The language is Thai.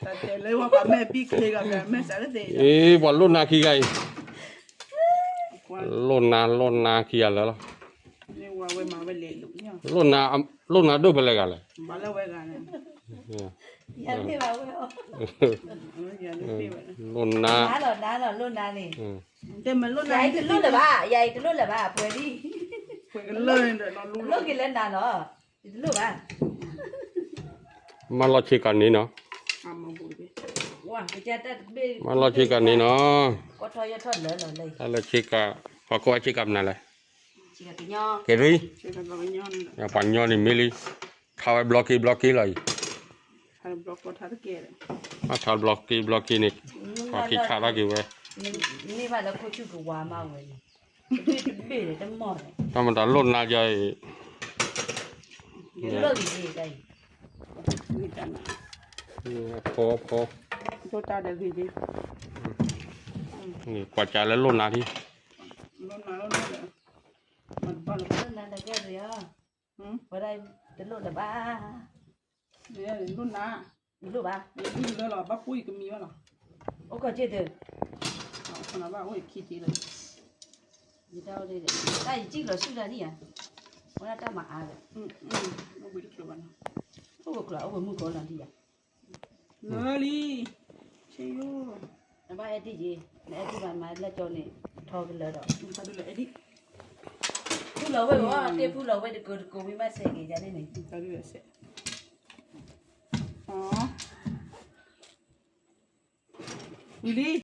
แต่เลยว่าแม่พี่เคยกับแม่สารเตย วันรุ่นนาคีไงรุ่นนาคีอะไรล่ะ นี่ว่าเว้มาเว้เล่ลูกเนี่ย รุ่นนาดูไปเลยกันเลย มาแล้วเว้กันเนี่ย ยันพี่บ่าวเว้ย อย่าลืมพี่ไว้ รุ่นนา น้าหรอรุ่นน้านี่ แต่มันรุ่น ใหญ่ถึงรุ่นเลยบ้าใหญ่ถึงรุ่นเลยบ้าเพื่อดิ คุยกันเลยเดี๋ยวนอนรู้ ลูกกินเล่นนานเนาะถึงรุ่นบ้า มันรอชิกันนี้เนาะ มาบุยไป ว้าจะแต่เบ้ มันรอชิกันนี้เนาะ ก็ทอยทอดเลยเลย ถ้าเราชิกะพอก็ชิกันนั่นแหละ ชิคกี้พาย เกลี่ ใช้กันบางย้อน อย่าปัญญานี่มิลิท้าวบล็อกกี้เลย ทายบล็อกก็ทายตะเกียบ มาท้าวบล็อกกี้นี่พอคิดขาดกี่เว้ย นี่ว่าแล้วเขาชื่อกูว่ามาเว้ยเบ้เลยตั้งหมด ถ้ามันตรุ่นนาใจ เลิกดีใจ นี่กันนะ พอ โจตาเดี๋ยวดี นี่กว่าจะแล้วรุ่นนาที่ รุ่นมารุ่นเลยมันบ้าน รุ่นนั้นแต่แก่เลยอ่ะว่าได้ถึงรุ่นเลยบ้า เนี่ยรุ่นน้า รุ่นบ้า นี่เลยหรอบ้าปุ้ยก็มีวะหรอ โอ้ก็เจ๊เด้อ ขนาดว่าโอ้ยขี้จีเลย 你到这里，那你进了是了你啊？我那干嘛的？我不知道吧？我过来，我没搞两天呀。哪里？谁哟？那把爱弟姐，那爱弟把买来叫你，掏个来着。他都来的，不老外我，对不老外的狗没买菜给家里呢。他都来噻。哦，你的。